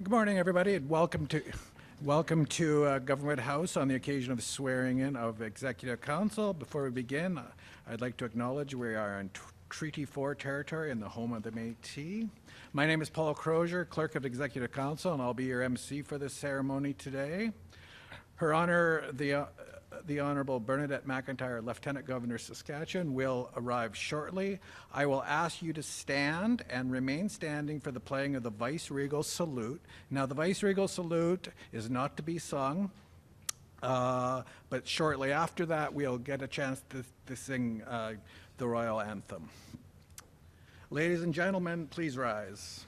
Good morning, everybody, and welcome to Government House on the occasion of the swearing in of Executive Council. Before we begin, I'd like to acknowledge we are in Treaty 4 territory in the home of the Métis. My name is Paul Crozier, Clerk of Executive Council, and I'll be your MC for this ceremony today. Her Honor, the Honorable Bernadette McIntyre, Lieutenant Governor, Saskatchewan, will arrive shortly. I will ask you to stand and remain standing for the playing of the Vice-Regal Salute. Now, the Vice-Regal Salute is not to be sung, but shortly after that, we'll get a chance to sing the Royal Anthem. Ladies and gentlemen, please rise.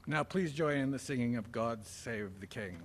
Now please join in the singing of God Save the King.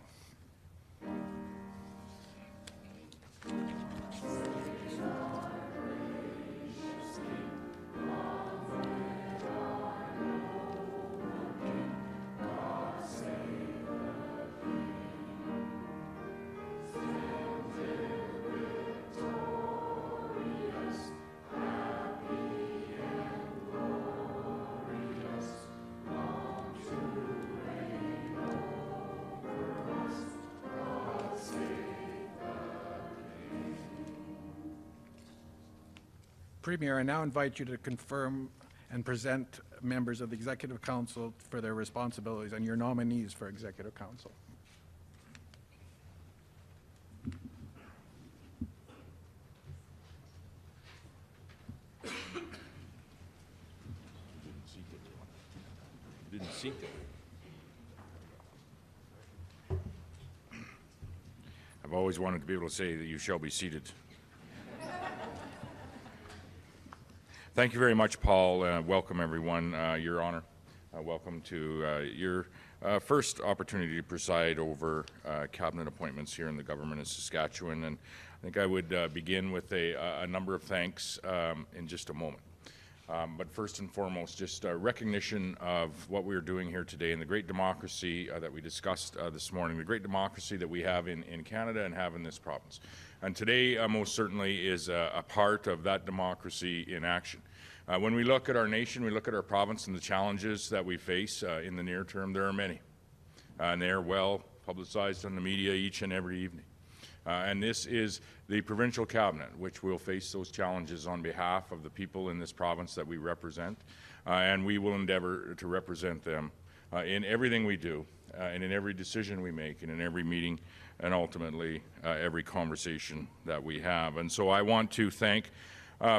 Premier, I now invite you to confirm and present members of the Executive Council for their responsibilities and your nominees for Executive Council. Didn't seek it. I've always wanted to be able to say that you shall be seated. Thank you very much, Paul. Welcome, everyone. Your Honor, welcome to your first opportunity to preside over cabinet appointments here in the government of Saskatchewan. And I think I would begin with a number of thanks in just a moment. But first and foremost, just a recognition of what we're doing here today and the great democracy that we discussed this morning, the great democracy that we have in Canada and have in this province. And today, most certainly, is a part of that democracy in action. When we look at our nation, we look at our province and the challenges that we face in the near term, there are many. And they are well publicized on the media each and every evening. And this is the provincial cabinet, which will face those challenges on behalf of the people in this province that we represent. And we will endeavor to represent them in everything we do, and in every decision we make, and in every meeting, and ultimately every conversation that we have. And so I want to thank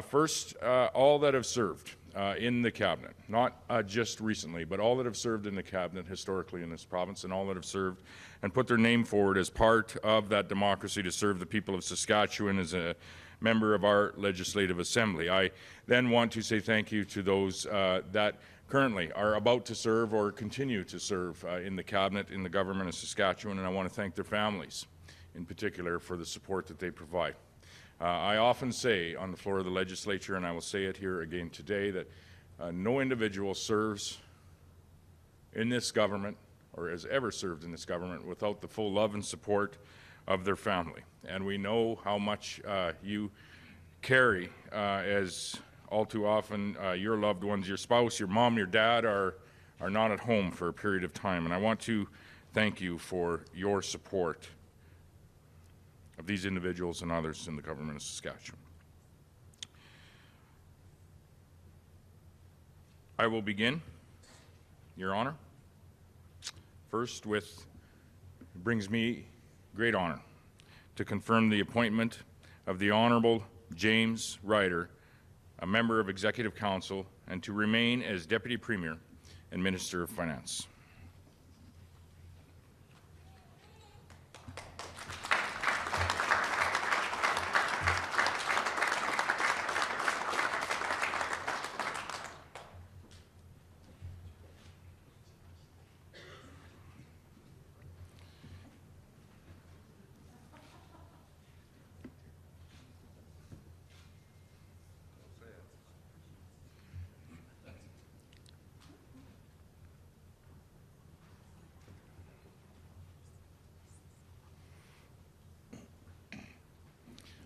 first all that have served in the cabinet, not just recently, but all that have served in the cabinet historically in this province, and all that have served and put their name forward as part of that democracy to serve the people of Saskatchewan as a member of our Legislative Assembly. I then want to say thank you to those that currently are about to serve or continue to serve in the cabinet in the government of Saskatchewan, and I want to thank their families in particular for the support that they provide. I often say on the floor of the legislature, and I will say it here again today, that no individual serves in this government or has ever served in this government without the full love and support of their family. And we know how much you carry as all too often your loved ones, your spouse, your mom, your dad are not at home for a period of time. And I want to thank you for your support of these individuals and others in the government of Saskatchewan. I will begin, Your Honor, first with, it brings me great honor to confirm the appointment of the Honourable James Ryder, a member of Executive Council, and to remain as Deputy Premier and Minister of Finance.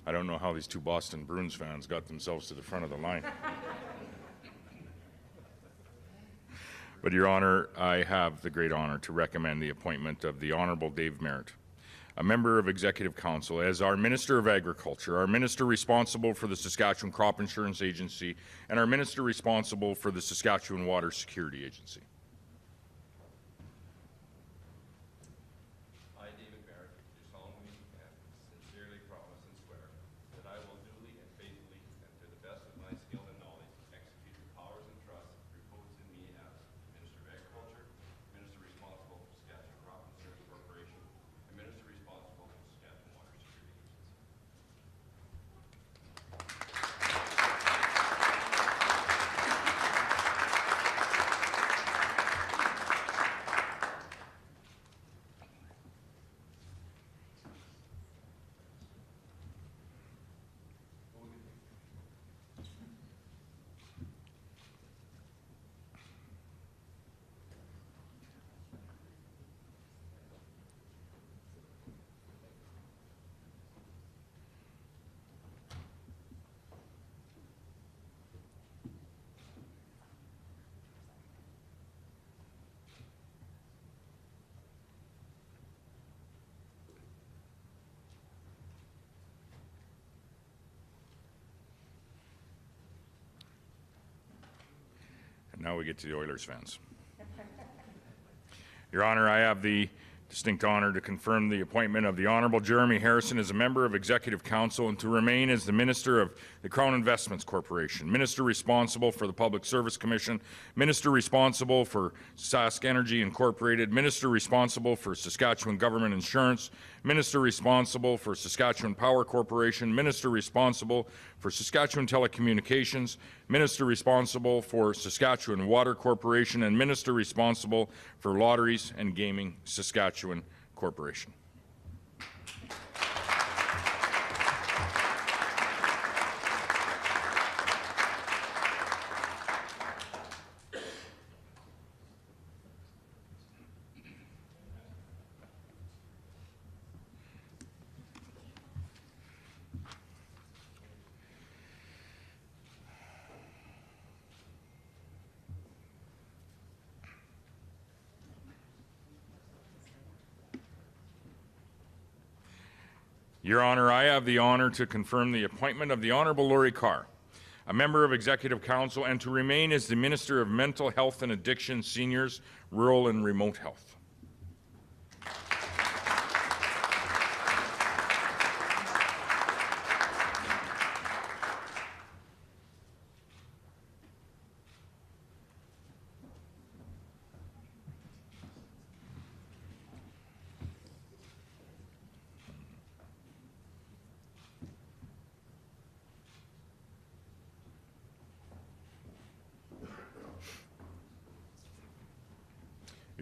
I don't know how these two Boston Bruins fans got themselves to the front of the line. But, Your Honour, I have the great honour to recommend the appointment of the Honourable Dave Merritt, a member of Executive Council, as our Minister of Agriculture, our Minister responsible for the Saskatchewan Crop Insurance Agency, and our Minister responsible for the Saskatchewan Water Security Agency. Now we get to the Oilers fans. Your Honour, I have the distinct honour to confirm the appointment of the Honourable Jeremy Harrison as a member of Executive Council and to remain as the Minister of the Crown Investments Corporation, Minister responsible for the Public Service Commission, Minister responsible for Sask Energy Incorporated, Minister responsible for Saskatchewan Government Insurance, Minister responsible for Saskatchewan Power Corporation, Minister responsible for Saskatchewan Telecommunications, Minister responsible for Saskatchewan Water Corporation, and Minister responsible for Lotteries and Gaming Saskatchewan Corporation. Your Honour, I have the honour to confirm the appointment of the Honourable Laurie Carr, a member of Executive Council, and to remain as the Minister of Mental Health and Addiction, Seniors, Rural and Remote Health.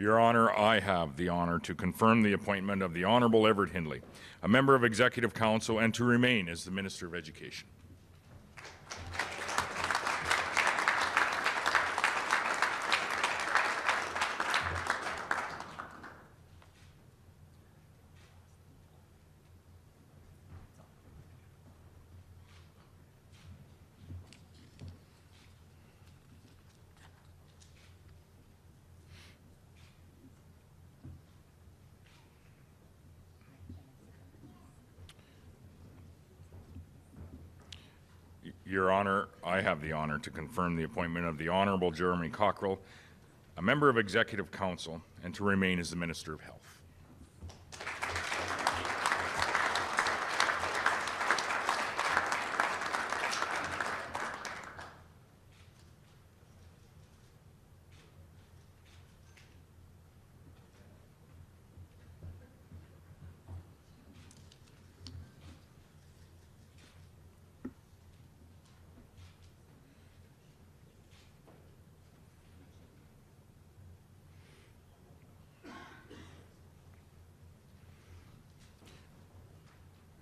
Your Honour, I have the honour to confirm the appointment of the Honourable Everett Hindley, a member of Executive Council, and to remain as the Minister of Education. Your Honour, I have the honour to confirm the appointment of the Honourable Jeremy Cockrell, a member of Executive Council, and to remain as the Minister of Health.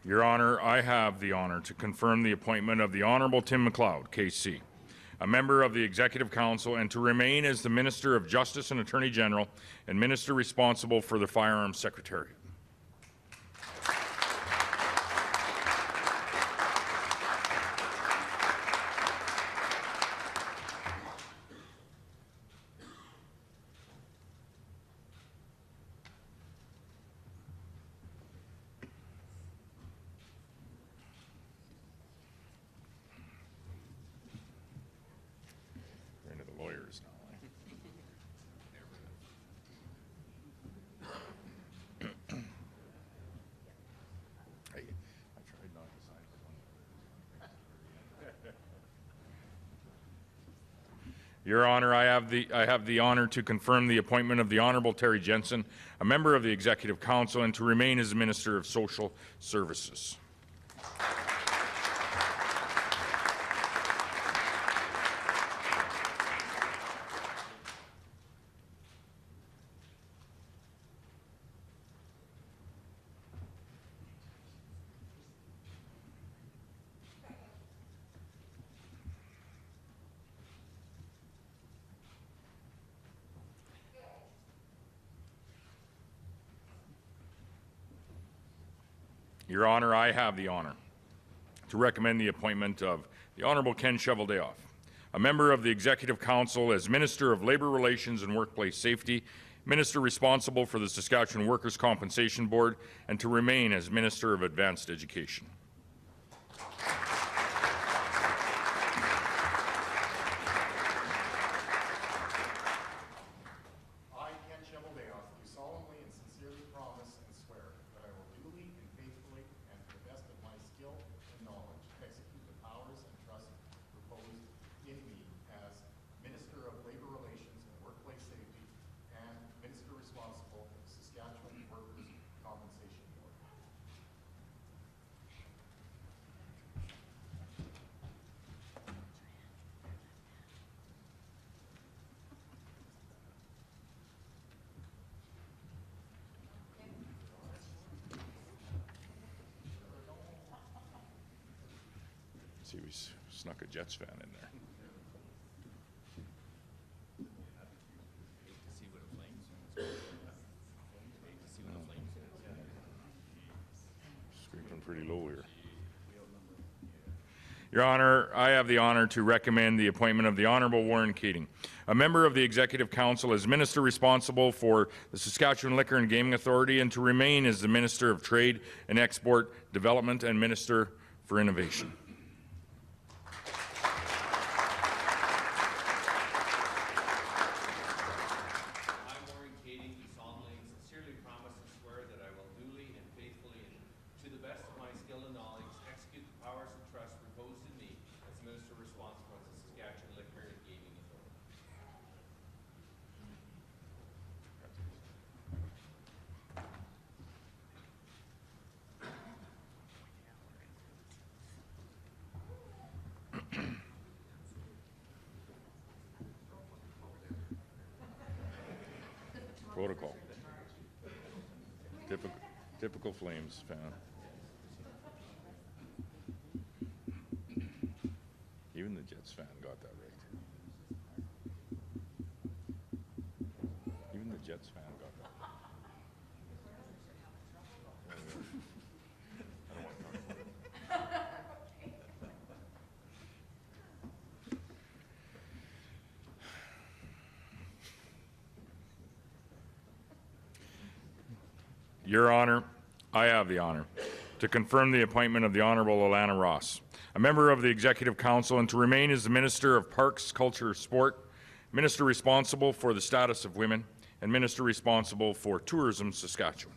Your Honor, I have the honor to confirm the appointment of the Honourable Tim McLeod, KC, a member of the Executive Council, and to remain as the Minister of Justice and Attorney General and Minister responsible for the Firearms Secretariat. We're into the lawyers now. Hey, I tried not to sign for one. Your Honor, I have the honor to confirm the appointment of the Honourable Terry Jensen, a member of the Executive Council, and to remain as Minister of Social Services. Your Honor, I have the honor to recommend the appointment of the Honourable Ken Cheveldayoff, a member of the Executive Council, as Minister of Labour Relations and Workplace Safety, Minister responsible for the Saskatchewan Workers' Compensation Board, and to remain as Minister of Advanced Education. I, Ken Cheveldayoff, do solemnly and sincerely promise and swear that I will duly and faithfully and to the best of my skill and knowledge execute the powers and trusts reposed in me as Minister of Labour Relations and Workplace Safety and Minister responsible for the Saskatchewan Workers' Compensation Board. See, we snuck a Jets fan in there. Scraping pretty low here. Your Honor, I have the honor to recommend the appointment of the Honourable Warren Keating, a member of the Executive Council, as Minister responsible for the Saskatchewan Liquor and Gaming Authority, and to remain as the Minister of Trade and Export Development and Minister for Innovation. Protocol. Typical Flames fan. Even the Jets fan got that right. Even the Jets fan got that right. I don't want to talk about it. Your Honor, I have the honor to confirm the appointment of the Honourable Alana Ross, a member of the Executive Council, and to remain as the Minister of Parks, Culture, Sport, Minister responsible for the status of women, and Minister responsible for Tourism Saskatchewan.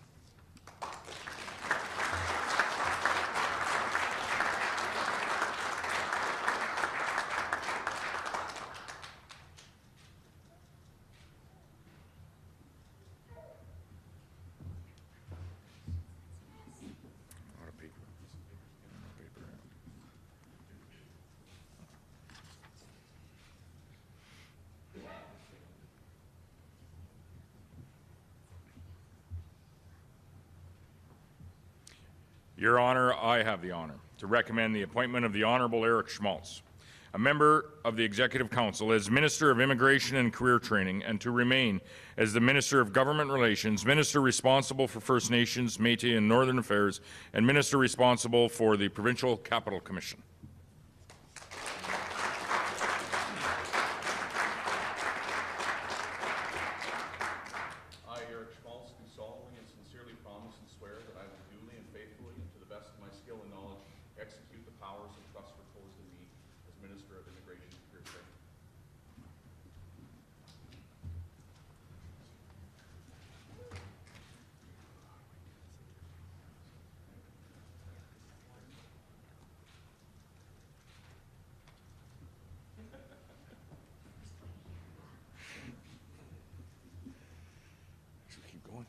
Your Honor, I have the honor to recommend the appointment of the Honorable Eric Schmaltz, a member of the Executive Council, as Minister of Immigration and Career Training, and to remain as the Minister of Government Relations, Minister responsible for First Nations, Métis and Northern Affairs, and Minister responsible for the Provincial Capital Commission. I, Eric Schmaltz, do solemnly and sincerely promise and swear that I will duly and faithfully and to the best of my skill and knowledge execute the powers and trust reposed in me as Minister of Immigration and Career Training. Should we keep going?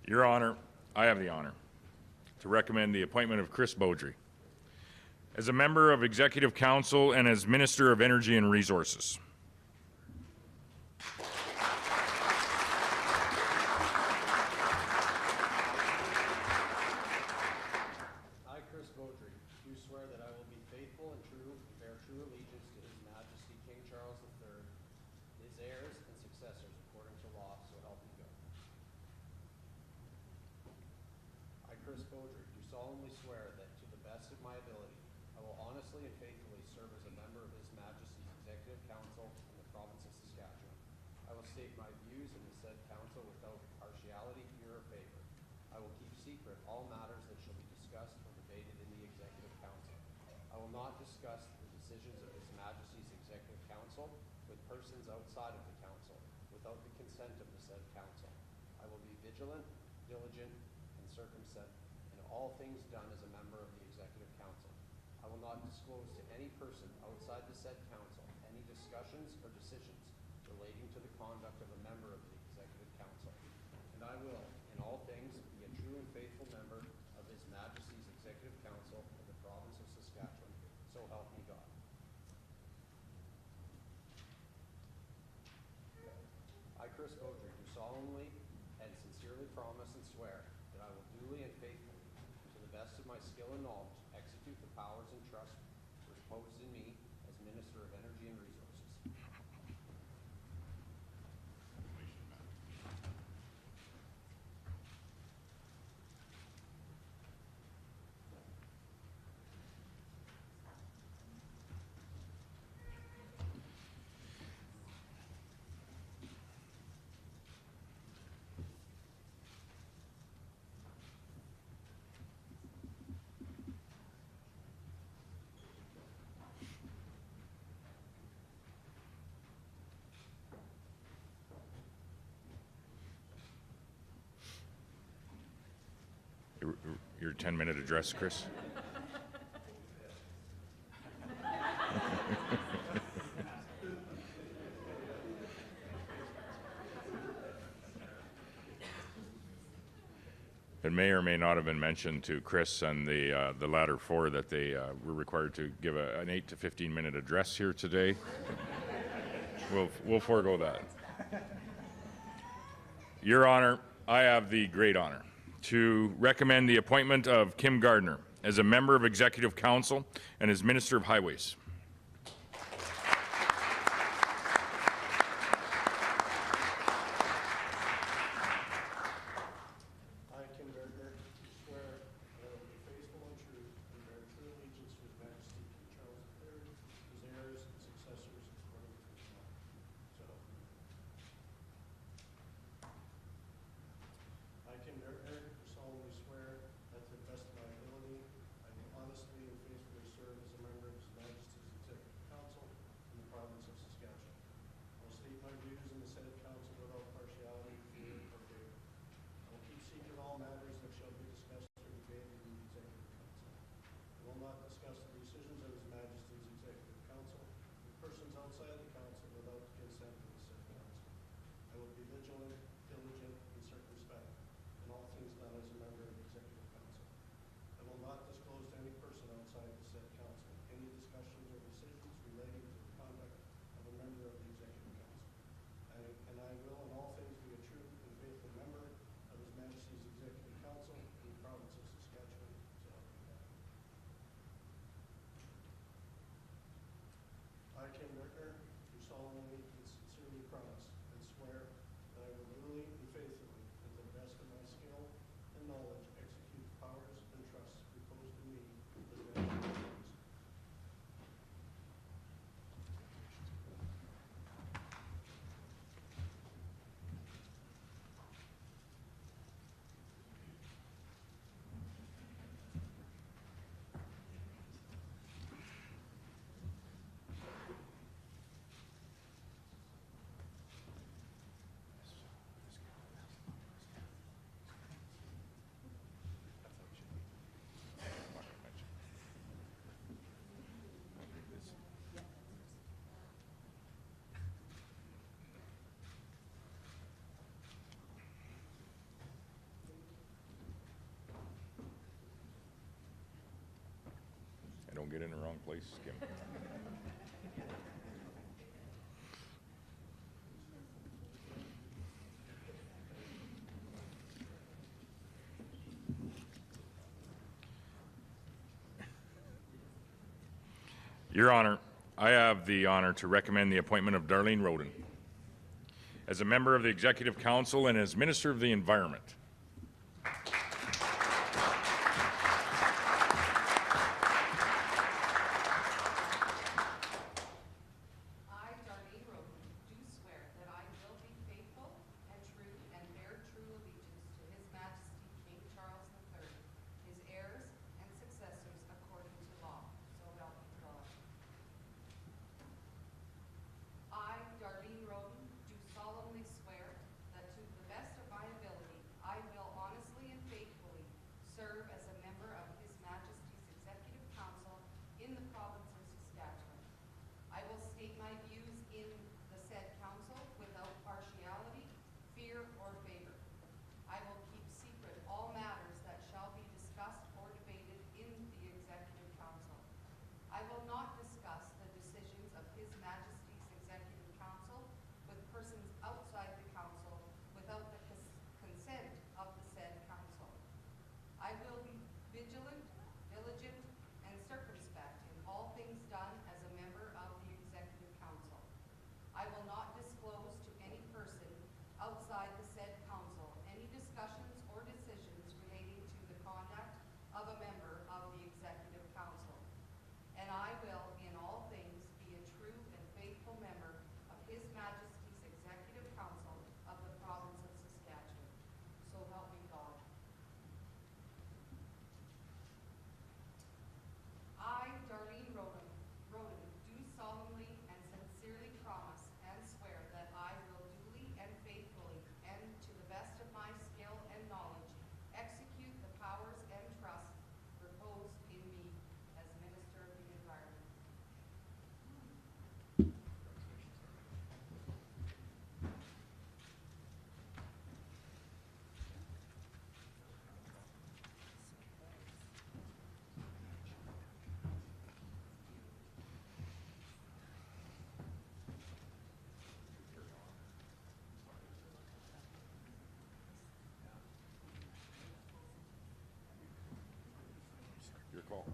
Your Honor, I have the honor to recommend the appointment of Chris Beaudry as a member of Executive Council and as Minister of Energy and Resources. I, Chris Beaudry, do swear that I will be faithful and true, and bear true allegiance to His Majesty King Charles III, his heirs and successors according to law, so help me God. I, Chris Beaudry, do solemnly swear that to the best of my ability, I will honestly and faithfully serve as a member of His Majesty's Executive Council in the province of Saskatchewan. I will state my views in the said council without partiality, fear, or favor. I will keep secret all matters that shall be discussed or debated in the Executive Council. I will not discuss the decisions of His Majesty's Executive Council with persons outside of the council without the consent of the said council. I will be vigilant, diligent, and circumspect in all things done as a member of the Executive Council. I will not disclose to any person outside the said council any discussions or decisions relating to the conduct of a member of the Executive Council. And I will, in all things, be a true and faithful member of His Majesty's Executive Council of the province of Saskatchewan. So help me God. I, Chris Beaudry, do solemnly and sincerely promise and swear that I will duly and faithfully, to the best of my skill and knowledge, execute the powers and trust reposed in me as Minister of Energy and Resources. Your 10-minute address, Chris. It may or may not have been mentioned to Chris and the latter four that they were required to give an 8 to 15-minute address here today. We'll forego that. Your Honor, I have the great honor to recommend the appointment of Kim Gardner as a member of Executive Council and as Minister of Highways. I, Kim Gardner, swear that I will be faithful and true and bear true allegiance to His Majesty King Charles III, his heirs and successors according to his law. So help me God. I, Kim Gardner, do solemnly swear that to the best of my ability, I will honestly and faithfully serve as a member of His Majesty's I don't get in the wrong place, Kim. Your Honor, I have the honor to recommend the appointment of Darlene Roden as a member of the Executive Council and as Minister of the Environment. I, Darlene Roden, do swear that I will be faithful and true and bear true allegiance to His Majesty King Charles III, his heirs and successors according to law. So help me God. I, Darlene Roden, do solemnly swear that to the best of my ability, I will honestly and faithfully serve as a member of His Majesty's Executive Council in the province of Saskatchewan. I will state my views in the said council without partiality, fear, or favor. I will keep secret all matters that shall be discussed or debated in the Executive Council. I will not discuss the decisions of His Majesty's Executive Council with persons outside the council without the consent of the said council. I will be vigilant, diligent, and circumspect in all things done as a member of the Executive Council. I will not disclose to any person outside the said council any discussions or decisions relating to the conduct of a member of the Executive Council. And I will, in all things, be a true and faithful member of His Majesty's Executive Council of the province of Saskatchewan. So help me God. I, Darlene Roden, do solemnly and sincerely promise and swear that I will duly and faithfully and to the best of my skill and knowledge execute the powers and trusts reposed in me as Minister of the Environment. Your call.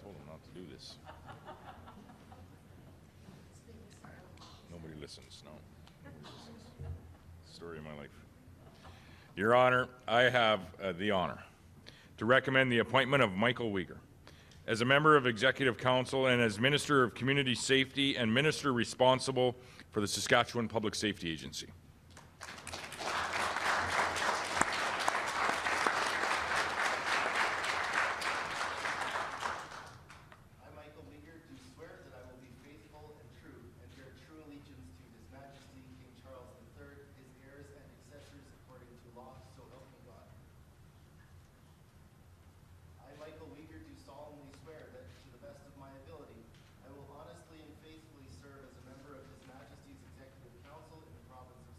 Told him not to do this. Nobody listens, no. Nobody listens. Story of my life. Your Honor, I have the honor to recommend the appointment of Michael Weger as a member of Executive Council and as Minister of Community Safety and Minister responsible for the Saskatchewan Public Safety Agency. I, Michael Weger, do swear that I will be faithful and true and bear true allegiance to His Majesty King Charles III, his heirs and successors according to law, so help me God. I, Michael Weger, do solemnly swear that to the best of my ability, I will honestly and faithfully serve as a member of His Majesty's Executive Council in the province of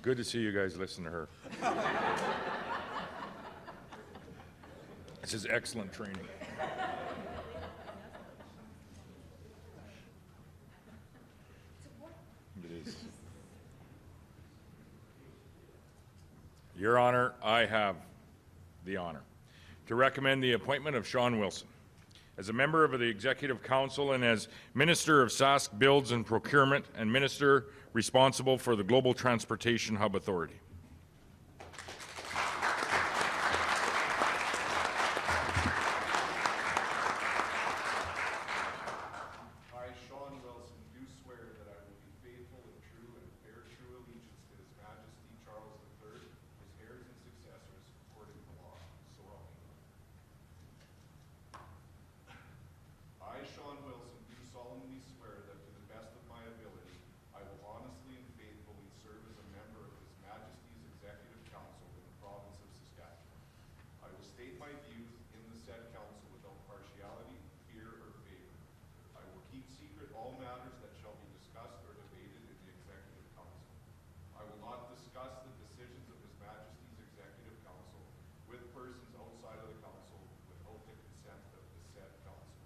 Good to see you guys listen to her. This is excellent training. It is. Your Honor, I have the honor to recommend the appointment of Sean Wilson as a member of the Executive Council and as Minister of Sask Builds and Procurement and Minister responsible for the Global Transportation Hub Authority. I, Sean Wilson, do swear that I will be faithful and true and bear true allegiance to His Majesty Charles III, his heirs and successors, according to law. So help me God. I, Sean Wilson, do solemnly swear that to the best of my ability, I will honestly and faithfully serve as a member of His Majesty's Executive Council in the province of Saskatchewan. I will state my views in the said council without partiality, fear, or favor. I will keep secret all matters that shall be discussed or debated in the Executive Council. I will not discuss the decisions of His Majesty's Executive Council with persons outside of the council without the consent of the said council.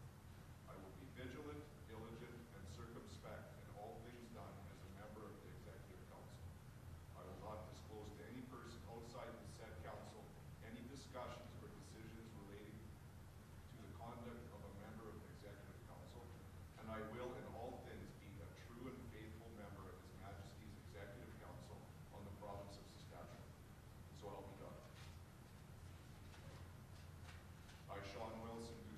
I will be vigilant, diligent, and circumspect in all things done as a member of the Executive Council. I will not disclose to any person outside the said council any discussions or decisions relating to the conduct of a member of the Executive Council, and I will in all things be a true and faithful member of His Majesty's Executive Council on the province of Saskatchewan. So help me God. I, Sean Wilson, do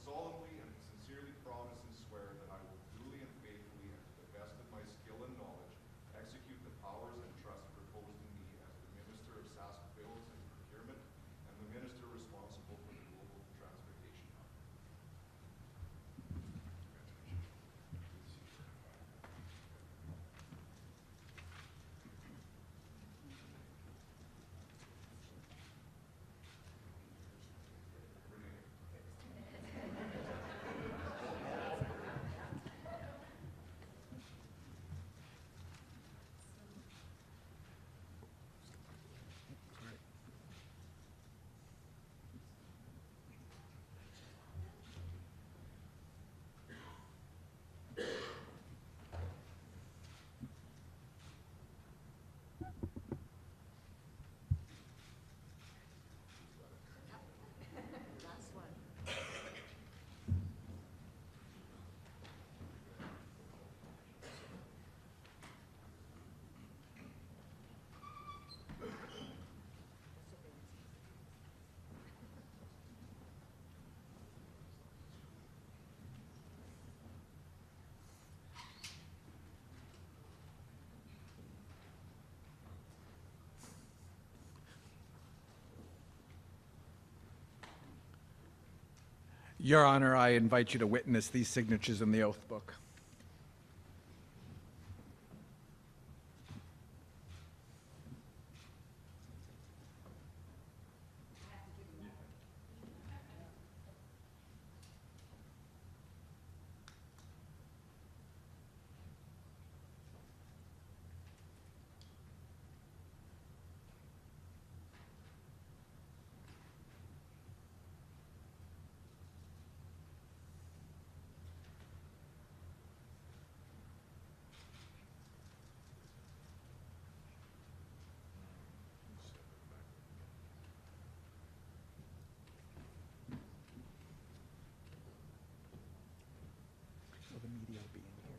solemnly and sincerely promise and swear that I will duly and faithfully and to the best of my skill and knowledge execute the powers and trusts reposed in me as the Minister of Sask Builds and Procurement and the Minister responsible for the Global Transportation Hub. Your Honor, I invite you to witness these signatures in the oath book. The media will be in here.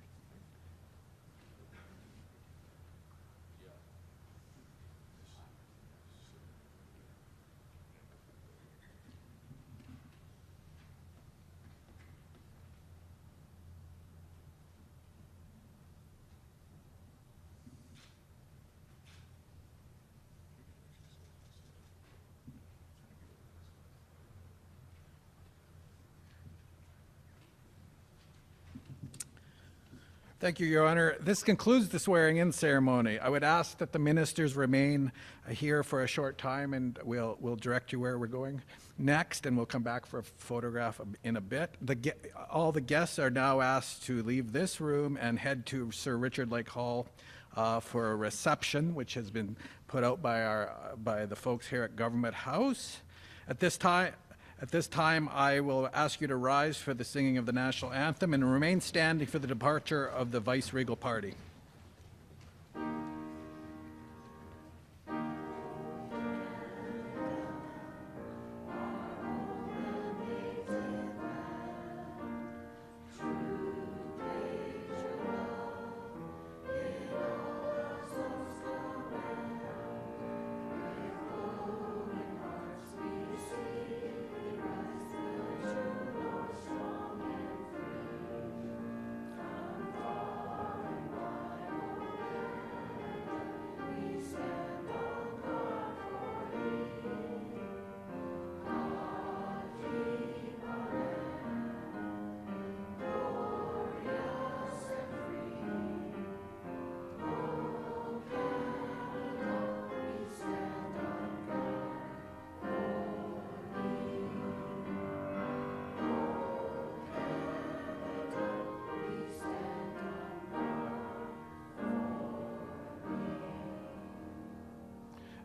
Thank you, Your Honor. This concludes the swearing-in ceremony. I would ask that the ministers remain here for a short time, and we'll direct you where we're going next, and we'll come back for a photograph in a bit. All the guests are now asked to leave this room and head to Sir Richard Lake Hall for a reception, which has been put out by the folks here at Government House. At this time, I will ask you to rise for the singing of the national anthem and remain standing for the departure of the vice-regal party.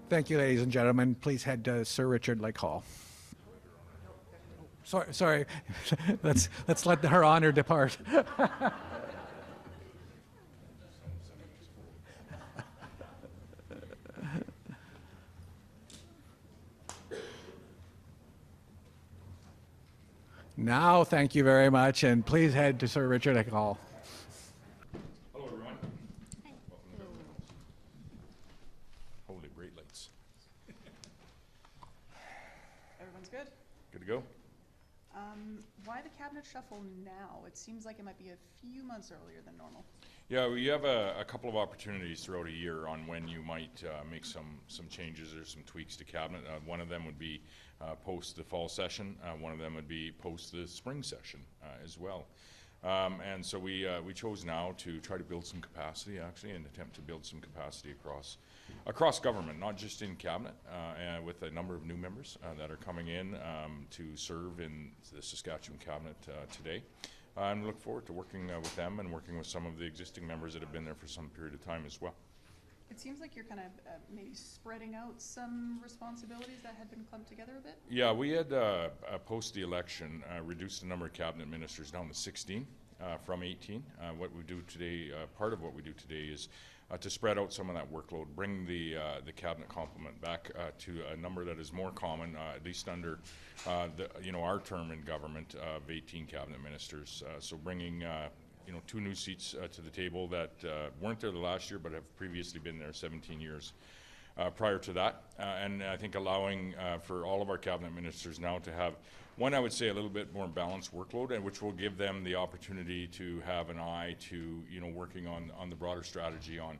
Thank you, ladies and gentlemen. Please head to Sir Richard Lake Hall. Sorry. let's let her honor depart. Now, thank you very much, and please head to Sir Richard Lake Hall. Hello, everyone. Welcome to Government House. Holy great lights. Everyone's good? Good to go? Why the cabinet shuffle now? It seems like it might be a few months earlier than normal. Yeah, we have a couple of opportunities throughout a year on when you might make some changes or some tweaks to cabinet. One of them would be post the fall session. One of them would be post the spring session as well. And so we chose now to try to build some capacity, actually, and attempt to build some capacity across government, not just in cabinet, and with a number of new members that are coming in to serve in the Saskatchewan cabinet today. And we look forward to working with them and working with some of the existing members that have been there for some period of time as well. It seems like you're kind of maybe spreading out some responsibilities that had been clumped together a bit. Yeah, we had post the election reduced the number of cabinet ministers down to 16 from 18. What we do today, part of what we do today, is to spread out some of that workload, bring the cabinet complement back to a number that is more common, at least under our term in government of 18 cabinet ministers. So bringing 2 new seats to the table that weren't there the last year, but have previously been there 17 years prior to that, and I think allowing for all of our cabinet ministers now to have one, I would say, a little bit more balanced workload, and which will give them the opportunity to have an eye to working on the broader strategy on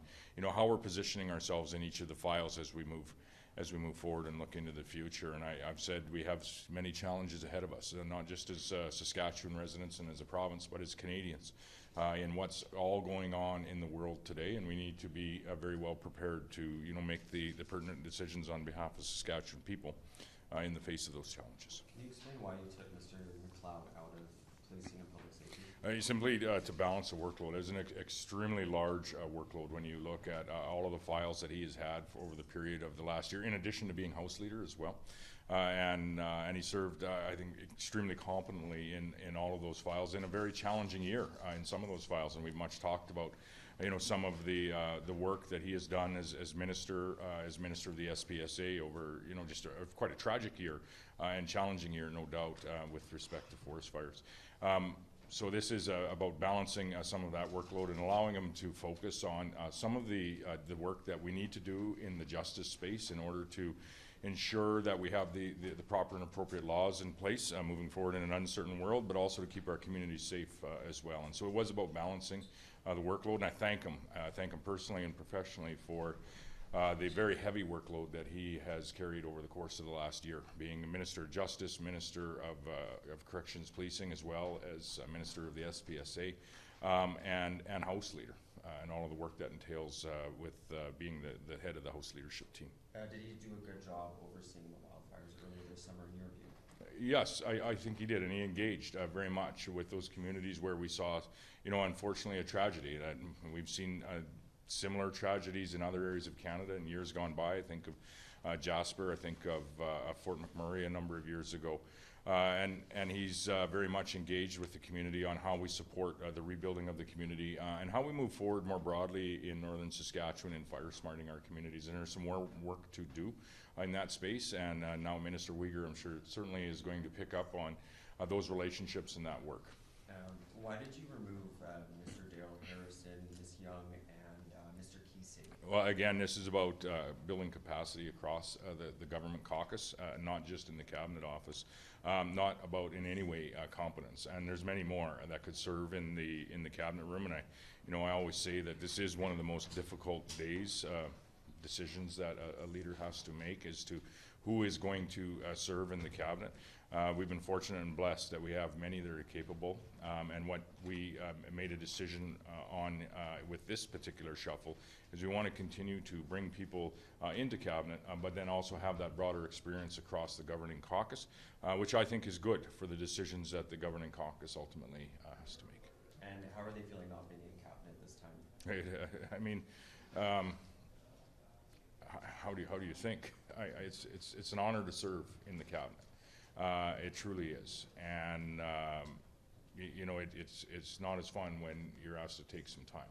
how we're positioning ourselves in each of the files as we move forward and look into the future. And I've said we have many challenges ahead of us, not just as Saskatchewan residents and as a province, but as Canadians, in what's all going on in the world today, and we need to be very well prepared to make the pertinent decisions on behalf of Saskatchewan people in the face of those challenges. Can you explain why you took Mr. McLeod out of policing and public safety? Simply to balance the workload. It's an extremely large workload when you look at all of the files that he has had over the period of the last year, in addition to being House Leader as well. And he served, I think, extremely competently in all of those files in a very challenging year in some of those files. And we've much talked about some of the work that he has done as minister of the SPSA over just quite a tragic year and challenging year, no doubt, with respect to forest fires. So this is about balancing some of that workload and allowing him to focus on some of the work that we need to do in the justice space in order to ensure that we have the proper and appropriate laws in place moving forward in an uncertain world, but also to keep our communities safe as well. And so it was about balancing the workload, and I thank him personally and professionally for the very heavy workload that he has carried over the course of the last year, being Minister of Justice, Minister of Corrections Policing, as well as Minister of the SPSA, and House Leader, and all of the work that entails with being the head of the House Leadership team. Did he do a good job overseeing the wildfires earlier this summer in your view? Yes, I think he did, and he engaged very much with those communities where we saw, unfortunately, a tragedy. That we've seen similar tragedies in other areas of Canada in years gone by. I think of Jasper, I think of Fort McMurray a number of years ago. And he's very much engaged with the community on how we support the rebuilding of the community and how we move forward more broadly in northern Saskatchewan in fire smarting our communities. And there's some more work to do in that space. And now Minister Uyghur, I'm sure, certainly is going to pick up on those relationships and that work. Why did you remove Mr. Dale Harrison, Ms. Young, and Mr. Keesing? Well, again, this is about building capacity across the government caucus, not just in the cabinet office, not about in any way competence. And there's many more that could serve in the cabinet room. And I always say that this is one of the most difficult decisions that a leader has to make, is to who is going to serve in the cabinet. We've been fortunate and blessed that we have many that are capable, and what we made a decision on with this particular shuffle is we want to continue to bring people into cabinet, but then also have that broader experience across the governing caucus, which I think is good for the decisions that the governing caucus ultimately has to make. And how are they feeling not being in cabinet this time? I mean, how do you think? It's an honor to serve in the cabinet. It truly is, and it's not as fun when you're asked to take some time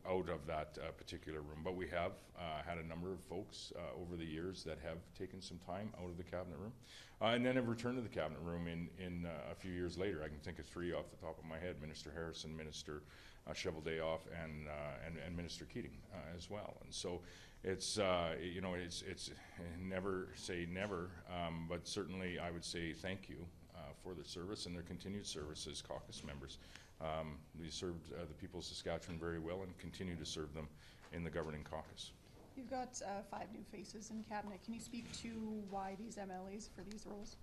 out of that particular room. But we have had a number of folks over the years that have taken some time out of the cabinet room, and then have returned to the cabinet room in a few years later. I can think of three off the top of my head: Minister Harrison, Minister Cheveldayoff, and Minister Keating as well. And so it's never say never, but certainly I would say thank you for their service and their continued service as caucus members. We served the people of Saskatchewan very well and continue to serve them in the governing caucus. You've got 5 new faces in cabinet. Can you speak to why these MLAs for these roles?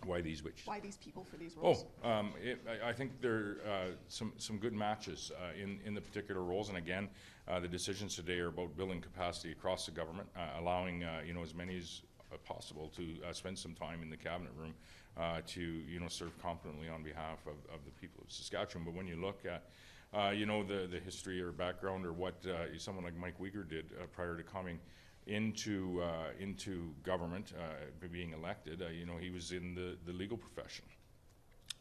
Why these which? Why these people for these roles? I think there are some good matches in the particular roles, and again, the decisions today are about building capacity across the government, allowing as many as possible to spend some time in the cabinet room to serve competently on behalf of the people of Saskatchewan. But when you look at the history or background or what someone like Mike Uyghur did prior to coming into government, being elected, he was in the legal profession.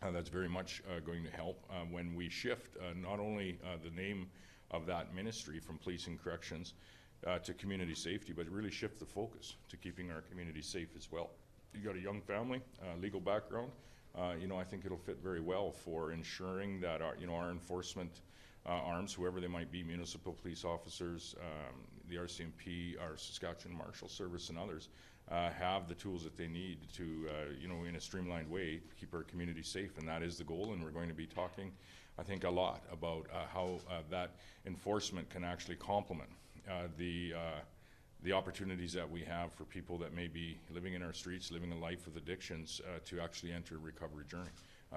That's very much going to help when we shift not only the name of that ministry from police and corrections to community safety, but really shift the focus to keeping our community safe as well. You got a young family, legal background. I think it'll fit very well for ensuring that our enforcement arms, whoever they might be, municipal police officers, the RCMP, our Saskatchewan Marshal Service, and others, have the tools that they need to, in a streamlined way, keep our community safe. And that is the goal. And we're going to be talking, I think, a lot about how that enforcement can actually complement the opportunities that we have for people that may be living in our streets, living a life with addictions, to actually enter a recovery journey.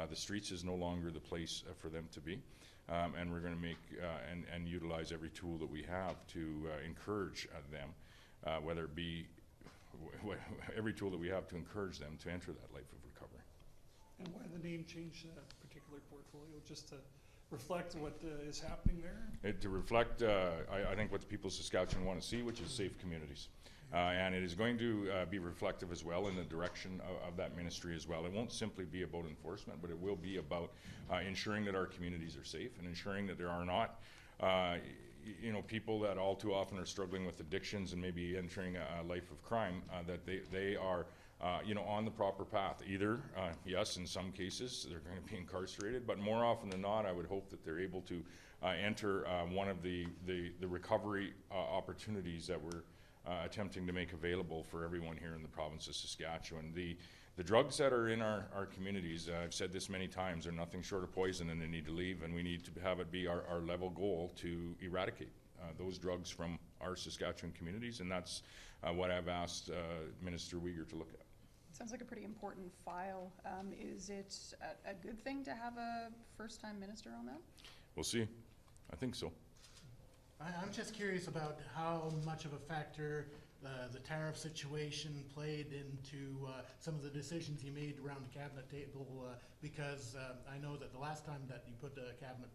The streets is no longer the place for them to be. And we're going to make and utilize every tool that we have to encourage them, whether it be every tool that we have to encourage them to enter that life of recovery. And why the name change that particular portfolio, just to reflect what is happening there? To reflect, I think, what the people of Saskatchewan want to see, which is safe communities. And it is going to be reflective as well in the direction of that ministry as well. It won't simply be about enforcement, but it will be about ensuring that our communities are safe and ensuring that there are not people that all too often are struggling with addictions and maybe entering a life of crime, that they are on the proper path. Either, yes, in some cases they're going to be incarcerated, but more often than not, I would hope that they're able to enter one of the recovery opportunities that we're attempting to make available for everyone here in the province of Saskatchewan. The drugs that are in our communities, I've said this many times, are nothing short of poison, and they need to leave, and we need to have it be our level goal to eradicate those drugs from our Saskatchewan communities, and that's what I've asked Minister Uyghur to look at. Sounds like a pretty important file. Is it a good thing to have a first-time minister on that? We'll see. I think so. I'm just curious about how much of a factor the tariff situation played into some of the decisions you made around the cabinet table, because I know that the last time that you put a cabinet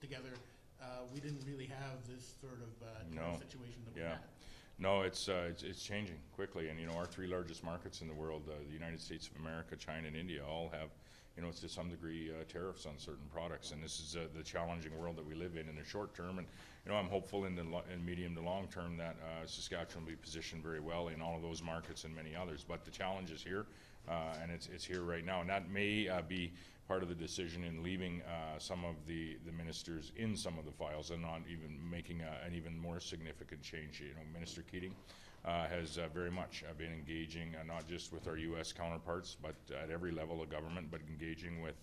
together, we didn't really have this sort of No. situation that we Yeah. had. No, it's changing quickly, and our three largest markets in the world, the United States of America, China, and India, all have, to some degree, tariffs on certain products, and this is the challenging world that we live in the short term, and I'm hopeful in the medium to long term that Saskatchewan will be positioned very well in all of those markets and many others. But the challenge is here, and it's here right now, and that may be part of the decision in leaving some of the ministers in some of the files and not even making an even more significant change. Minister Keating has very much been engaging not just with our U.S. counterparts, but at every level of government, but engaging with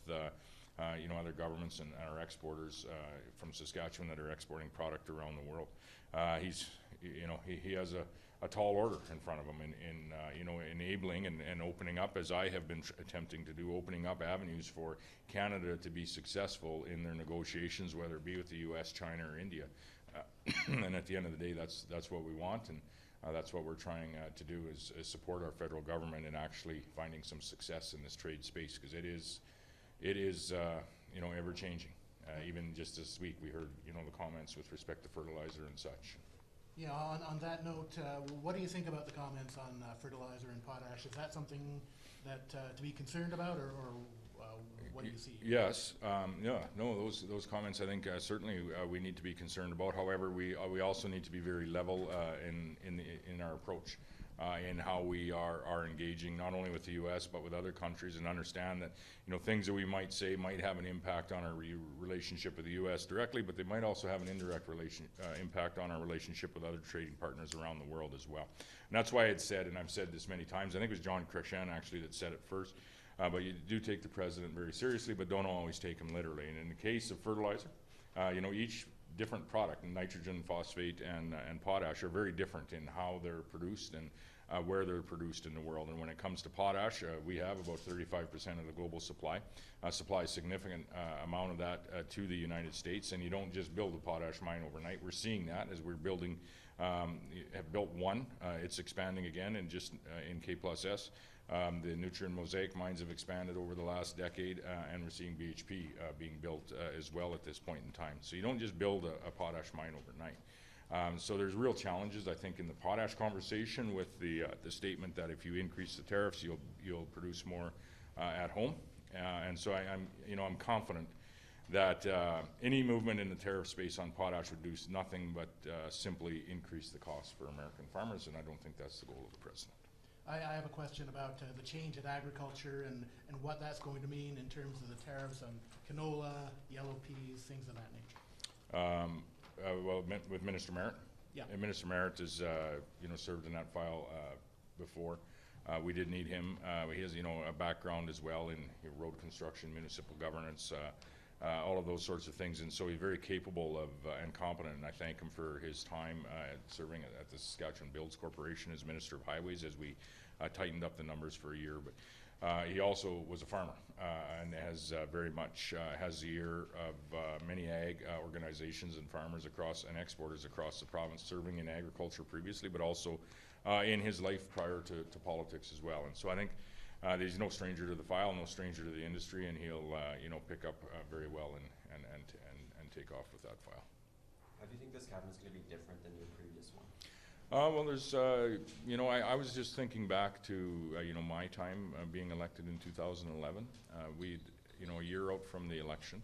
other governments and our exporters from Saskatchewan that are exporting product around the world. He has a tall order in front of him in enabling and opening up, as I have been attempting to do, opening up avenues for Canada to be successful in their negotiations, whether it be with the U.S., China, or India. And at the end of the day, that's what we want, and that's what we're trying to do is support our federal government in actually finding some success in this trade space, because it is ever changing. Even just this week, we heard the comments with respect to fertilizer and such. Yeah, on that note, what do you think about the comments on fertilizer and potash? Is that something that to be concerned about, or what do you see? Yes, those comments, I think certainly we need to be concerned about. However, we also need to be very level in our approach. In how we are engaging not only with the U.S. but with other countries, and understand that things that we might say might have an impact on our relationship with the U.S. directly, but they might also have an indirect impact on our relationship with other trading partners around the world as well. And that's why I'd said, and I've said this many times, I think it was John Crescent actually that said it first, but you do take the president very seriously, but don't always take him literally. And in the case of fertilizer, each different product, nitrogen, phosphate, and potash, are very different in how they're produced and where they're produced in the world. And when it comes to potash, we have about 35% of the global supply. Supply a significant amount of that to the United States, and you don't just build a potash mine overnight. We're seeing that as we're building, have built one. It's expanding again, and just in K+S. The Nutrien Mosaic mines have expanded over the last decade, and we're seeing BHP being built as well at this point in time. So you don't just build a potash mine overnight. So there's real challenges, I think, in the potash conversation with the statement that if you increase the tariffs, you'll produce more at home. And so I'm confident that any movement in the tariff space on potash would do nothing but simply increase the cost for American farmers, and I don't think that's the goal of the president. I have a question about the change in agriculture and what that's going to mean in terms of the tariffs on canola, yellow peas, things of that nature. Well, with Minister Merritt? Yeah. And Minister Merritt has, served in that file before. We did need him. He has, a background as well in road construction, municipal governance, all of those sorts of things, and so he's very capable of and competent, and I thank him for his time serving at the Saskatchewan Builds Corporation as Minister of Highways as we tightened up the numbers for a year. But he also was a farmer and has very much has the ear of many ag organizations and farmers and exporters across the province, serving in agriculture previously, but also in his life prior to politics as well. And so I think he's no stranger to the file, no stranger to the industry, and he'll pick up very well and take off with that file. How do you think this cabinet's going to be different than your previous one? Well, there's, I was just thinking back to, my time being elected in 2011. We'd, a year out from the election,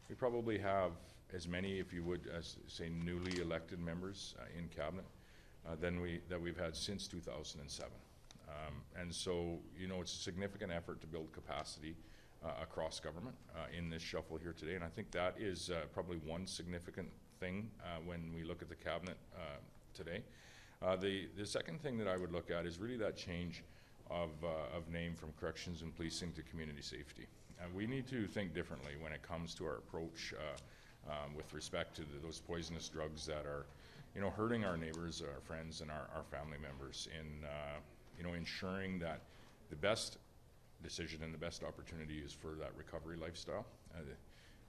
we probably have as many, if you would, as say newly elected members in cabinet that we've had since 2007. And so, it's a significant effort to build capacity across government in this shuffle here today. And I think that is probably one significant thing when we look at the cabinet today. The second thing that I would look at is really that change of name from corrections and policing to community safety. We need to think differently when it comes to our approach with respect to those poisonous drugs that are, hurting our neighbors, our friends, and our family members in, ensuring that the best decision and the best opportunity is for that recovery lifestyle.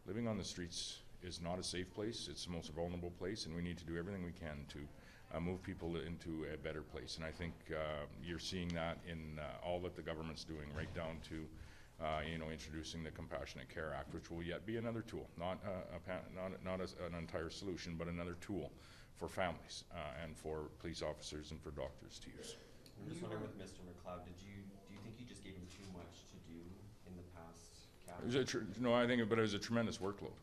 Living on the streets is not a safe place. It's the most vulnerable place, and we need to do everything we can to move people into a better place. And I think you're seeing that in all that the government's doing, right down to introducing the Compassionate Care Act, which will yet be another tool, not an entire solution, but another tool for families and for police officers and for doctors to use. I'm just wondering with Mr. McLeod, do you think you just gave him too much to do in the past cabinet? No, I think, but it was a tremendous workload.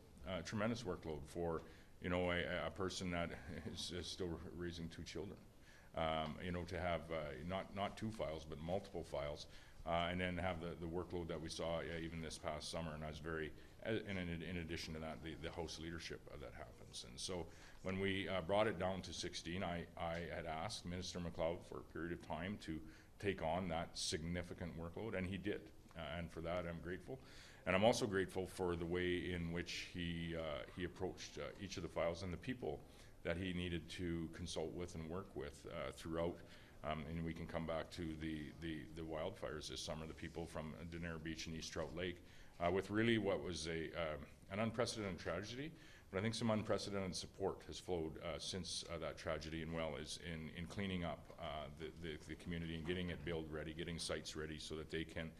Tremendous workload for a person that is still raising 2 children. To have not 2 files but multiple files, and then have the workload that we saw even this past summer. And I was very, in addition to that, the House leadership that happens. And so when we brought it down to 16, I had asked Minister McLeod for a period of time to take on that significant workload, and he did. And for that, I'm grateful. And I'm also grateful for the way in which he approached each of the files and the people that he needed to consult with and work with throughout. And we can come back to the wildfires this summer, the people from Denair Beach and East Trout Lake, with really what was an unprecedented tragedy, but I think some unprecedented support has flowed since that tragedy, and is in cleaning up the community and getting it build ready, getting sites ready so that they can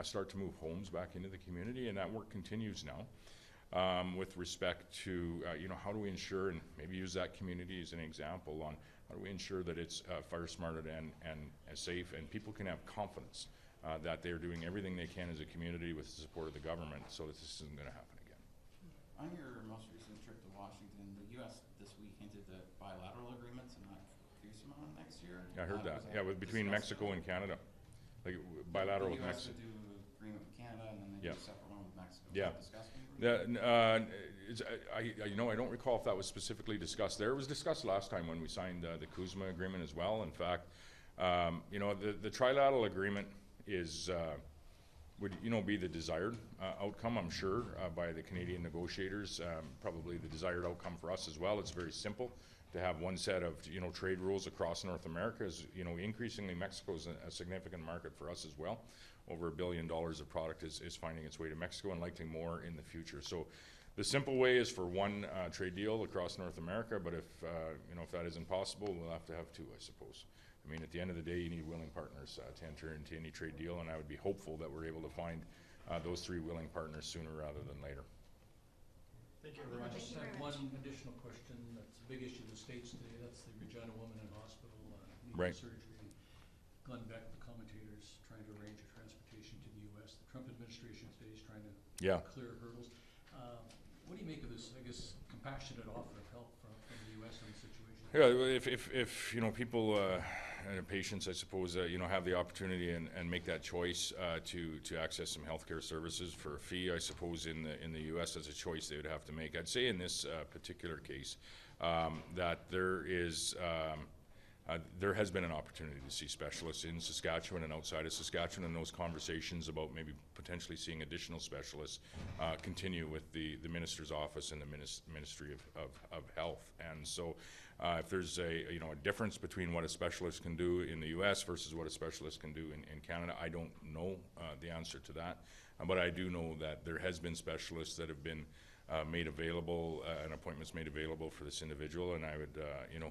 start to move homes back into the community, and that work continues now. With respect to, how do we ensure, and maybe use that community as an example on how do we ensure that it's fire smarted and safe, and people can have confidence that they're doing everything they can as a community with the support of the government so that this isn't going to happen again. On your most recent trip to Washington, the U.S. this week hinted at bilateral agreements and not CUSMA next year. I heard that. Yeah, between Mexico and Canada. Like bilateral with Mexico. The U.S. would do an agreement with Canada, and then they do a separate one with Mexico. Yeah. Was that discussed? I don't recall if that was specifically discussed there. It was discussed last time when we signed the CUSMA agreement as well. In fact, the trilateral agreement would be the desired outcome, I'm sure, by the Canadian negotiators. Probably the desired outcome for us as well. It's very simple to have one set of trade rules across North America. As increasingly Mexico is a significant market for us as well. Over $1 billion of product is finding its way to Mexico, and likely more in the future. So the simple way is for one trade deal across North America, but if that isn't possible, we'll have to have 2, I suppose. I mean, at the end of the day, you need willing partners to enter into any trade deal, and I would be hopeful that we're able to find those 3 willing partners sooner rather than later. Thank you very much. I just have one additional question. That's a big issue in the States today. That's the Regina woman in hospital needing surgery. Glenn Beck, the commentators, trying to arrange a transportation to the U.S. The Trump administration today is trying to clear hurdles. What do you make of this, I guess, compassionate offer of help from the U.S. on the situation? Yeah, if people and patients, I suppose, have the opportunity and make that choice to access some healthcare services for a fee, I suppose in the U.S. as a choice they would have to make. I'd say in this particular case that there has been an opportunity to see specialists in Saskatchewan and outside of Saskatchewan, and those conversations about maybe potentially seeing additional specialists continue with the Minister's Office and the Ministry of Health. And so if there's a difference between what a specialist can do in the U.S. versus what a specialist can do in Canada, I don't know the answer to that. But I do know that there has been specialists that have been made available and appointments made available for this individual, and I would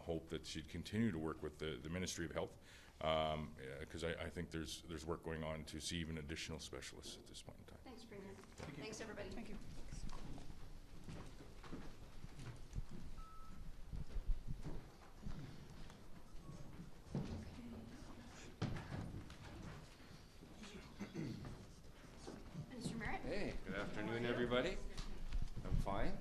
hope that she'd continue to work with the Ministry of Health, because I think there's work going on to see even additional specialists at this point in time. Thanks, Premier. Thanks, everybody. Thank you. Mr. Merritt? Hey, good afternoon, everybody. I'm fine.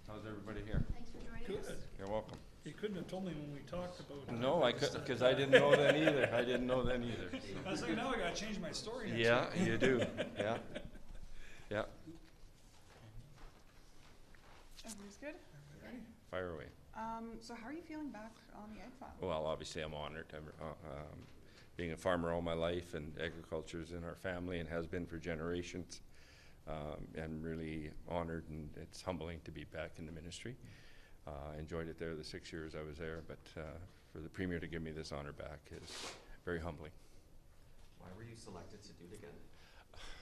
How's everybody here? Thanks for joining us. You're welcome. You couldn't have told me when we talked about. No, I couldn't, because I didn't know then either. I didn't know then either. I was like, now I gotta change my story next Yeah, week. you do. Yeah. Yeah. Everybody's good? Fire away. So how are you feeling back on the egg farm? Well, obviously, I'm honored. I'm being a farmer all my life, and agriculture is in our family and has been for generations. I'm really honored, and it's humbling to be back in the ministry. I enjoyed it there the 6 years I was there, but for the Premier to give me this honor back is very humbling. Why were you selected to do it again?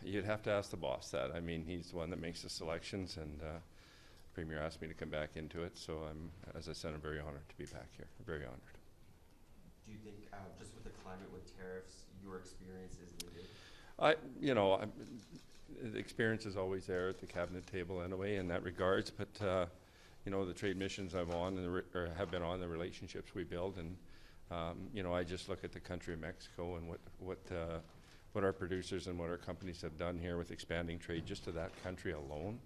You'd have to ask the boss that. I mean, he's the one that makes the selections, and the Premier asked me to come back into it, so as I said, I'm very honored to be back here. Very honored. Do you think, just with the climate with tariffs, your experience is needed? the experience is always there at the cabinet table anyway in that regards, but you know, the trade missions I'm on or have been on, the relationships we build, and you know, I just look at the country of Mexico and what our producers and what our companies have done here with expanding trade just to that country alone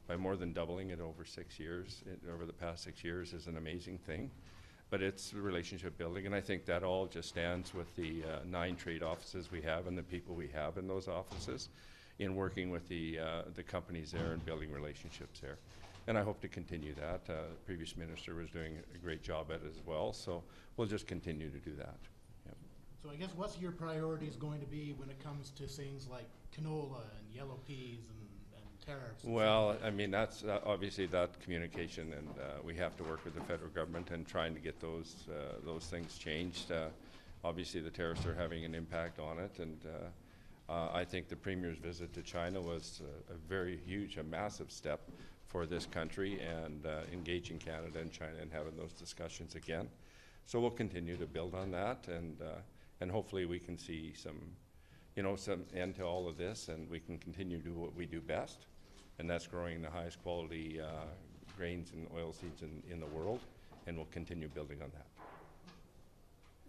by more than doubling it over 6 years, over the past 6 years is an amazing thing. But it's relationship building, and I think that all just stands with the 9 trade offices we have and the people we have in those offices in working with the companies there and building relationships there. And I hope to continue that. The previous minister was doing a great job at it as well, so we'll just continue to do that. Yep. So I guess what's your priorities going to be when it comes to things like canola and yellow peas and tariffs? Well, I mean, that's obviously that communication, and we have to work with the federal government and trying to get those things changed. Obviously, the tariffs are having an impact on it, and I think the Premier's visit to China was a very huge, a massive step for this country, and engaging Canada and China and having those discussions again. So we'll continue to build on that, and hopefully we can see some end to all of this, and we can continue to do what we do best, and that's growing the highest quality grains and oilseeds in the world, and we'll continue building on that.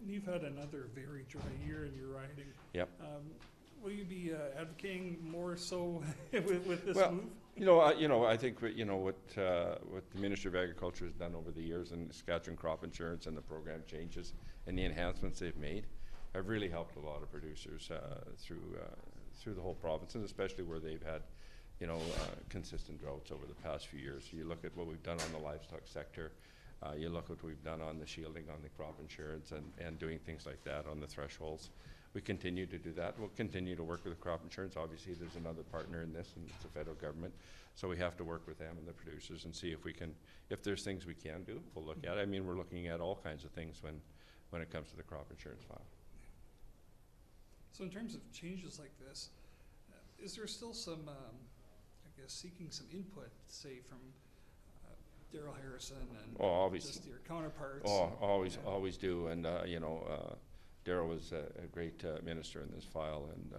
And you've had another very dry year in your riding. Yep. Will you be advocating more so with this well, move? I think what the Minister of Agriculture has done over the years, and Saskatchewan crop insurance and the program changes and the enhancements they've made have really helped a lot of producers through the whole province, and especially where they've had consistent droughts over the past few years. So you look at what we've done on the livestock sector, you look at what we've done on the shielding on the crop insurance, and doing things like that on the thresholds. We continue to do that. We'll continue to work with the crop insurance. Obviously, there's another partner in this, and it's the federal government. So we have to work with them and the producers and see if there's things we can do, we'll look at it. I mean, we're looking at all kinds of things when it comes to the crop insurance file. So in terms of changes like this, is there still some, I guess, seeking some input, say, from Daryl Harrison and just your counterparts? Always do. And, Daryl was a great minister in this file, and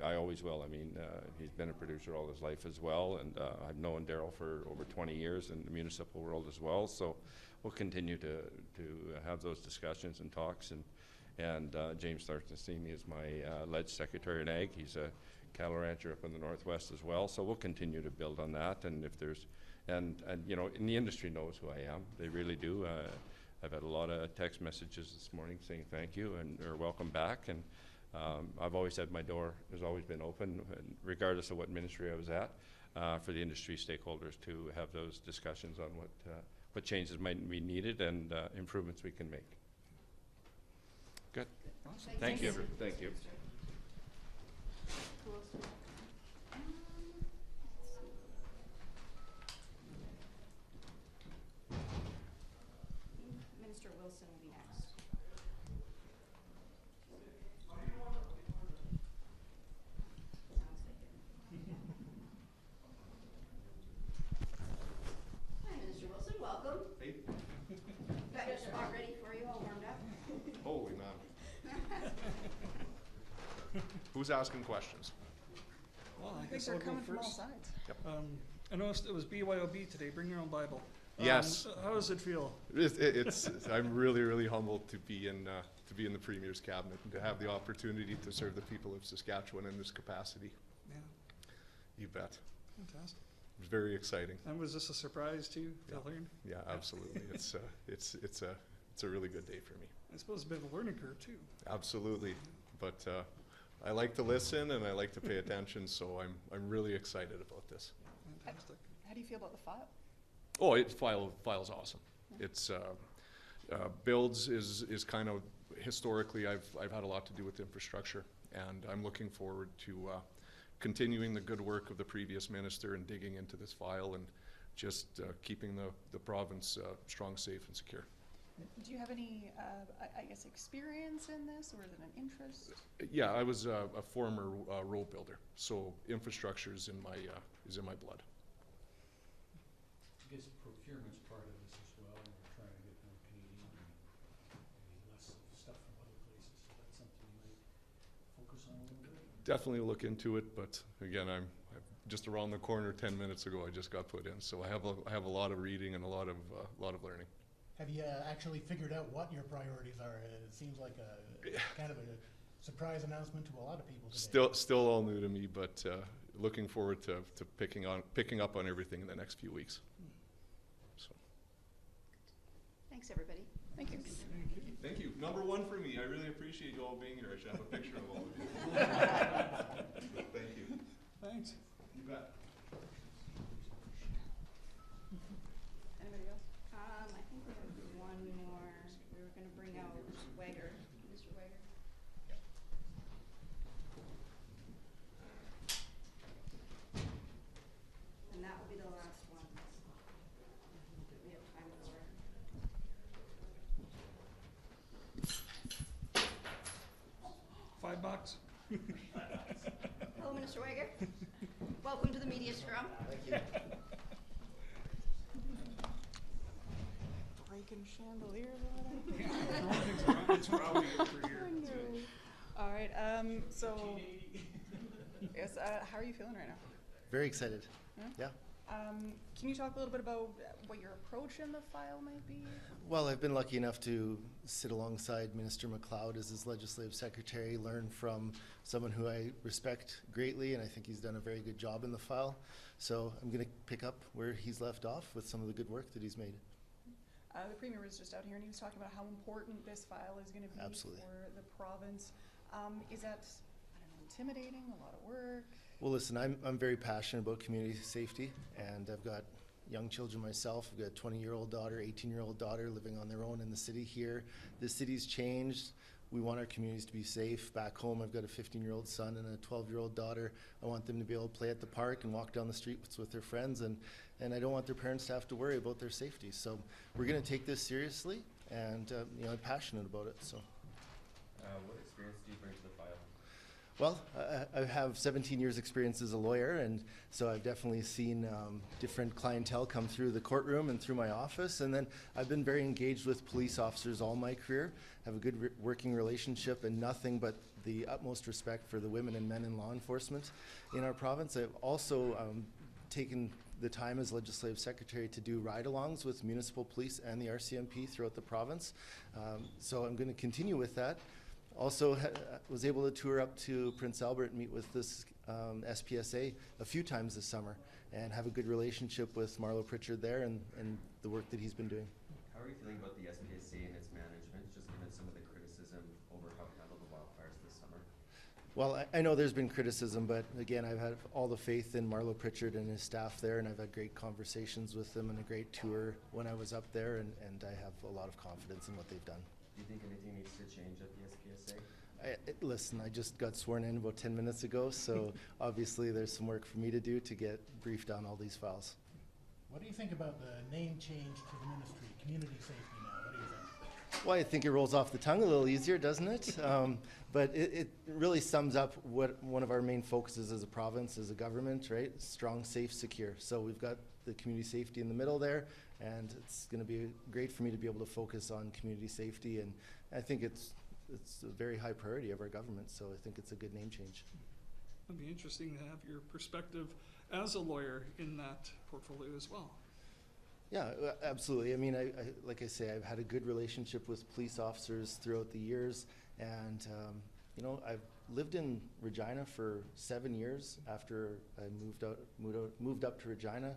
I always will. I mean, he's been a producer all his life as well, and I've known Daryl for over 20 years in the municipal world as well. So we'll continue to have those discussions and talks. And James Tharkenstein is my ledge secretary in Ag. He's a cattle rancher up in the Northwest as well. So we'll continue to build on that. And if there's, and the industry knows who I am. They really do. I've had a lot of text messages this morning saying thank you or welcome back. And I've always had my door has always been open, regardless of what ministry I was at, for the industry stakeholders to have those discussions on what changes might be needed and improvements we can make. Good. Awesome. Thank you. Thank you. Minister Wilson will be next. Hi, Minister Wilson, welcome. Hey. Got your spot ready for you, all warmed up? Holy man. Who's asking questions? Well, I I think guess they're I'll go coming from all first. sides. I noticed it was BYOB today, bring your own Bible. Yes. How does it feel? I'm really, really humbled to be in the Premier's cabinet and to have the opportunity to serve the people of Saskatchewan in this capacity. Yeah, You bet. fantastic. It's very exciting. And was this a surprise to you to learn? Yeah, absolutely. It's a really good day for me. I suppose it's a bit of a learning curve too. Absolutely. But I like to listen and I like to pay attention, so I'm really excited about this. Fantastic. How do you feel about the file? Oh, file's awesome. It's builds is kind of historically I've had a lot to do with infrastructure, and I'm looking forward to continuing the good work of the previous minister and digging into this file and just keeping the province strong, safe, and secure. Do you have any, I guess, experience in this, or is it an interest? Yeah, I was a former road builder, so infrastructure is in my blood. I guess procurement's part of this as well, and we're trying to get more Canadian and maybe less stuff from other places, so that's something you might focus on a little bit. definitely look into it, but again, I'm just around the corner 10 minutes ago. I just got put in, so I have a lot of reading and a lot of learning. Have you actually figured out what your priorities are? It seems like a kind of a surprise announcement to a lot of people today. Still all new to me, but looking forward to picking up on everything in the next few weeks. So. Thanks, everybody. Thank you. Thank you. Number one for me. I really appreciate you all being here. I should have a picture of all of you. Thank you. Thanks. You bet. Anybody else? I think we have one more. We were gonna bring out Wager, Mr. Wager. And that will be the last one. We have time for. $5. Hello, Minister Wager. Welcome to the media scrum. Thank you. Breaking chandeliers over there. It's rowdy over here. All right, so, yes, how are you feeling right now? Very excited. Yeah. Can you talk a little bit about what your approach in the file might be? Well, I've been lucky enough to sit alongside Minister McLeod as his legislative secretary, learn from someone who I respect greatly, and I think he's done a very good job in the file. So I'm going to pick up where he's left off with some of the good work that he's made. The Premier was just out here and he was talking about how important this file is going to be Absolutely. for the province. Is that, I don't know, intimidating, a lot of work? Well, listen, I'm very passionate about community safety, and I've got young children myself. I've got a 20-year-old daughter, 18-year-old daughter living on their own in the city here. The city's changed. We want our communities to be safe. Back home, I've got a 15-year-old son and a 12-year-old daughter. I want them to be able to play at the park and walk down the streets with their friends, and I don't want their parents to have to worry about their safety. So we're going to take this seriously, and I'm passionate about it. So. What experience do you bring to the file? Well, I have 17 years experience as a lawyer, and so I've definitely seen different clientele come through the courtroom and through my office, and then I've been very engaged with police officers all my career, have a good working relationship and nothing but the utmost respect for the women and men in law enforcement in our province. I've also taken the time as legislative secretary to do ride-alongs with municipal police and the RCMP throughout the province, so I'm going to continue with that. Also was able to tour up to Prince Albert and meet with this SPSA a few times this summer and have a good relationship with Marlo Pritchard there and the work that he's been doing. How are you feeling about the SPSA and its management, just given some of the criticism over how it handled the wildfires this summer? Well, I know there's been criticism, but again, I've had all the faith in Marlo Pritchard and his staff there, and I've had great conversations with them and a great tour when I was up there, and I have a lot of confidence in what they've done. Do you think anything needs to change at the SPSA? Listen, I just got sworn in about 10 minutes ago, so obviously there's some work for me to do to get briefed on all these files. What do you think about the name change to the ministry, community safety now? What do you think? Well, I think it rolls off the tongue a little easier, doesn't it? But it really sums up what one of our main focuses as a province, as a government, right? Strong, safe, secure. So we've got the community safety in the middle there, and it's going to be great for me to be able to focus on community safety, and I think it's a very high priority of our government, so I think it's a good name change. It'd be interesting to have your perspective as a lawyer in that portfolio as well. Yeah, absolutely. I mean, I like I say, I've had a good relationship with police officers throughout the years, and I've lived in Regina for 7 years after I moved up to Regina,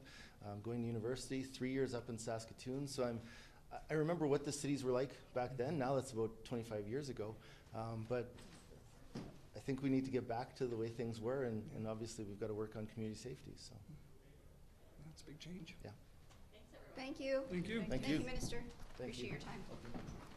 going to university. 3 years up in Saskatoon. So I remember what the cities were like back then. Now that's about 25 years ago, but I think we need to get back to the way things were, and obviously we've got to work on community safety. So that's a big change. Yeah. Thank you. Thank you. Thank you. Minister. Thank Appreciate you. your time.